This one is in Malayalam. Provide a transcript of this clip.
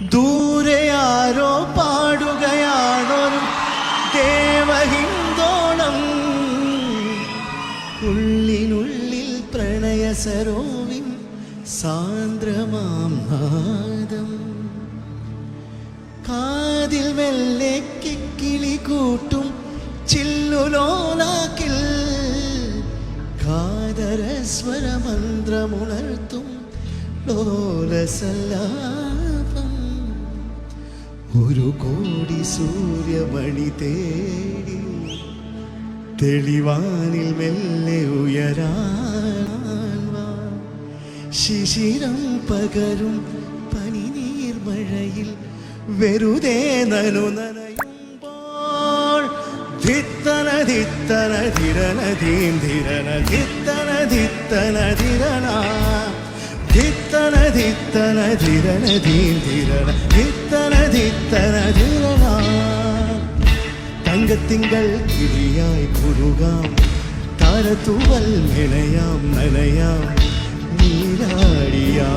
ദൂരെ ആരോ പാടുകയാണൊരു ദേവഹിന്ദോണം. ഉള്ളിനുള്ളിൽ പ്രണയ സരോവിൻ സാന്ദ്രമാം നാദം. കാതിൽ മെല്ലെ കിക്കിളി കൂട്ടും ചില്ലുലോലാക്കിൽ കാതരസ്വരമന്ത്രമുണർത്തും ലോലസല്ലാപം. ഒരു കോടി സൂര്യമണി തേടി തെളിവാനിൽ മെല്ലെ ഉയരാൻ വാ. ശിശിരം പകരും പനിനീർമഴയിൽ വെറുതെ നനയുമ്പോൾ ധിത്തന ധിത്തന ധിരന ധീം ധിരന ധിത്തന ധിത്തന ധിരണ ധിത്തന ധിത്തന ധിരന ധീം ധിരണ ധിത്തന ധിത്തന ധിരണ. തങ്കത്തിങ്കൾ കിളിയായി കുറുകാം, താരത്തൂവൽ മെനയാം നനയാം നീരാടിയാ.